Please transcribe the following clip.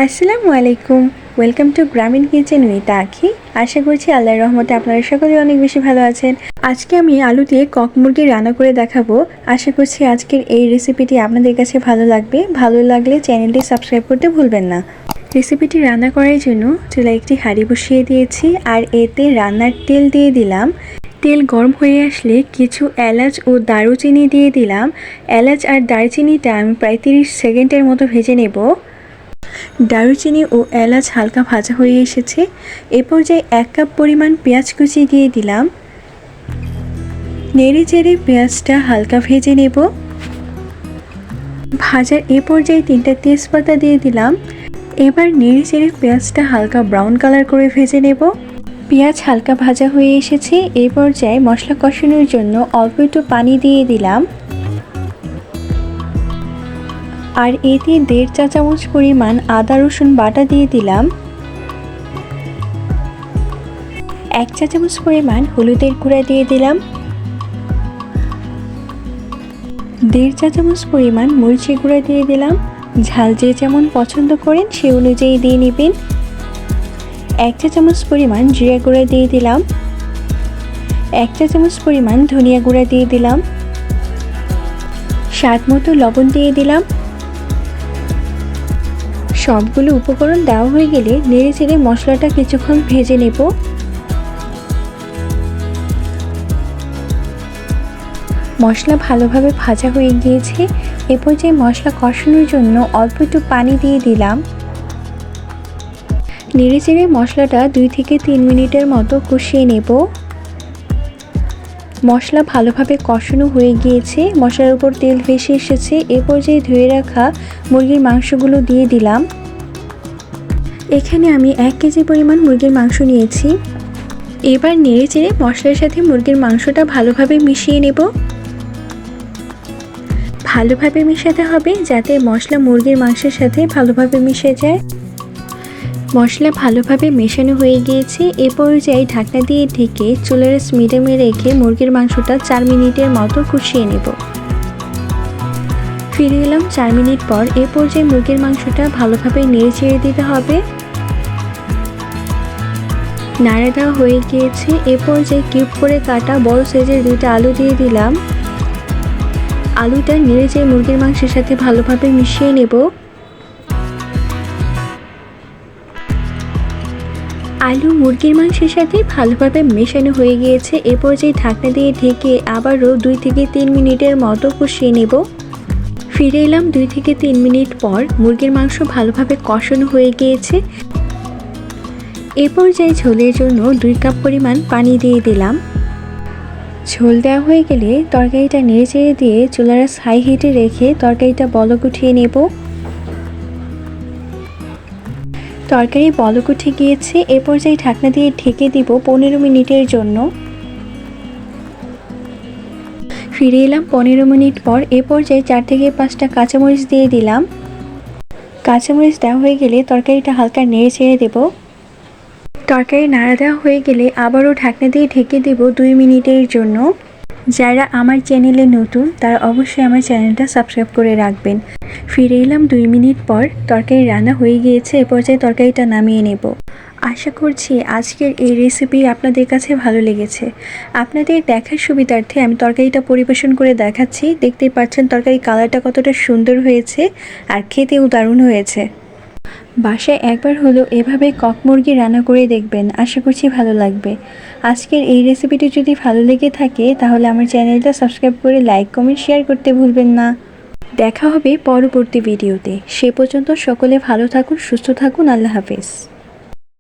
আসসালামু আলাইকুম। Welcome to গ্রামীণ কিচেন উইথ আখি। আশা করছি আল্লাহর রহমতে আপনারা সকলে অনেক বেশি ভালো আছেন। আজকে আমি আলু দিয়ে কক মুরগি রান্না করে দেখাবো। আশা করছি আজকের এই রেসিপিটি আপনাদের কাছে ভালো লাগবে। ভালো লাগলে চ্যানেলটি সাবস্ক্রাইব করতে ভুলবেন না। রেসিপিটি রান্না করার জন্য চুলায় একটি হাঁড়ি বসিয়ে দিয়েছি আর এতে রান্নার তেল দিয়ে দিলাম। তেল গরম হয়ে আসলে কিছু এলাচ ও দারুচিনি দিয়ে দিলাম। এলাচ আর দারুচিনিটা আমি প্রায় 30 সেকেন্ডের মতো ভেজে নেব। দারুচিনি ও এলাচ হালকা ভাজা হয়ে এসেছে। এ পর্যায়ে 1 কাপ পরিমাণ পেঁয়াজ কুচি দিয়ে দিলাম। নেড়ে চেড়ে পেঁয়াজটা হালকা ভেজে নেব। ভাজার এ পর্যায়ে 3টা তেজপাতা দিয়ে দিলাম। এবার নেড়ে চেড়ে পেঁয়াজটা হালকা ব্রাউন কালার করে ভেজে নেব। পেঁয়াজ হালকা ভাজা হয়ে এসেছে। এই পর্যায়ে মশলা কষানোর জন্য অল্প একটু পানি দিয়ে দিলাম আর এতে 1.5 চা চামচ পরিমাণ আদা রসুন বাটা দিয়ে দিলাম। 1 চা চামচ পরিমাণ হলুদের গুঁড়া দিয়ে দিলাম। 1.5 চা চামচ পরিমাণ মরিচের গুঁড়া দিয়ে দিলাম। ঝাল যে যেমন পছন্দ করেন সে অনুযায়ী দিয়ে নেবেন। 1 চা চামচ পরিমাণ জিরা গুঁড়া দিয়ে দিলাম। 1 চা চামচ পরিমাণ ধনিয়া গুঁড়া দিয়ে দিলাম। স্বাদ মতো লবণ দিয়ে দিলাম। সবগুলো উপকরণ দেওয়া হয়ে গেলে নেড়ে চেড়ে মশলাটা কিছুক্ষণ ভেজে নেব। মশলা ভালোভাবে ভাজা হয়ে গিয়েছে। এ পর্যায়ে মশলা কষানোর জন্য অল্প একটু পানি দিয়ে দিলাম। নেড়ে চেড়ে মশলাটা 2 থেকে 3 মিনিটের মতো কষিয়ে নেব। মশলা ভালোভাবে কষানো হয়ে গিয়েছে। মশলার উপর তেল ভেসে এসেছে। এ পর্যায়ে ধুয়ে রাখা মুরগির মাংসগুলো দিয়ে দিলাম। এখানে আমি 1 কেজি পরিমাণ মুরগির মাংস নিয়েছি। এবার নেড়ে চেড়ে মশলার সাথে মুরগির মাংসটা ভালোভাবে মিশিয়ে নেব। ভালোভাবে মেশাতে হবে যাতে মশলা মুরগির মাংসের সাথে ভালোভাবে মিশে যায়। মশলা ভালোভাবে মেশানো হয়ে গিয়েছে। এ পর্যায়ে ঢাকনা দিয়ে ঢেকে চুলার মিডিয়ামে রেখে মুরগির মাংসটা 4 মিনিটের মতো কষিয়ে নেব। ফিরে এলাম 4 মিনিট পর। এ পর্যায়ে মুরগির মাংসটা ভালোভাবে নেড়ে চেড়ে দিতে হবে। নাড়া দেওয়া হয়ে গিয়েছে। এ পর্যায়ে কিউব করে কাটা বড় সাইজের 2টা আলু দিয়ে দিলাম। আলুটা নেড়ে চেড়ে মুরগির মাংসের সাথে ভালোভাবে মিশিয়ে নেব। আলু মুরগির মাংসের সাথে ভালোভাবে মেশানো হয়ে গিয়েছে। এ পর্যায়ে ঢাকনা দিয়ে ঢেকে আবারও 2 থেকে 3 মিনিটের মতো কষিয়ে নেব। ফিরে এলাম 2 থেকে 3 মিনিট পর। মুরগির মাংস ভালোভাবে কষানো হয়ে গিয়েছে। এ পর্যায়ে ঝোলের জন্য 2 কাপ পরিমাণ পানি দিয়ে দিলাম। ঝোল দেওয়া হয়ে গেলে তরকারিটা নেড়ে চেড়ে দিয়ে চুলার হাই হিটে রেখে তরকারিটা বলক উঠিয়ে নেব। তরকারি বলক উঠে গিয়েছে। এ পর্যায়ে ঢাকনা দিয়ে ঢেকে দিব 15 মিনিটের জন্য। ফিরে এলাম 15 মিনিট পর। এ পর্যায়ে 4 থেকে 5টা কাঁচামরিচ দিয়ে দিলাম। কাঁচামরিচ দেওয়া হয়ে গেলে তরকারিটা হালকা নেড়ে ছেড়ে দেব। তরকারি নাড়া দেওয়া হয়ে গেলে আবারও ঢাকনা দিয়ে ঢেকে দেব 2 মিনিটের জন্য। যারা আমার চ্যানেলে নতুন তারা অবশ্যই আমার চ্যানেলটা সাবস্ক্রাইব করে রাখবেন। ফিরে এলাম 2 মিনিট পর। তরকারি রান্না হয়ে গিয়েছে। এ পর্যায়ে তরকারিটা নামিয়ে নেব। আশা করছি আজকের এই রেসিপি আপনাদের কাছে ভালো লেগেছে। আপনাদের দেখার সুবিধার্থে আমি তরকারিটা পরিবেশন করে দেখাচ্ছি। দেখতেই পাচ্ছেন তরকারি কালারটা কতটা সুন্দর হয়েছে আর খেতেও দারুণ হয়েছে। বাসায় একবার হলো এভাবে কক মুরগি রান্না করে দেখবেন। আশা করছি ভালো লাগবে। আজকের এই রেসিপিটি যদি ভালো লেগে থাকে তাহলে আমার চ্যানেলটা সাবস্ক্রাইব করে লাইক কমেন্ট শেয়ার করতে ভুলবেন না। দেখা হবে পরবর্তী ভিডিওতে। সে পর্যন্ত সকলে ভালো থাকুন, সুস্থ থাকুন। আল্লাহ হাফেজ।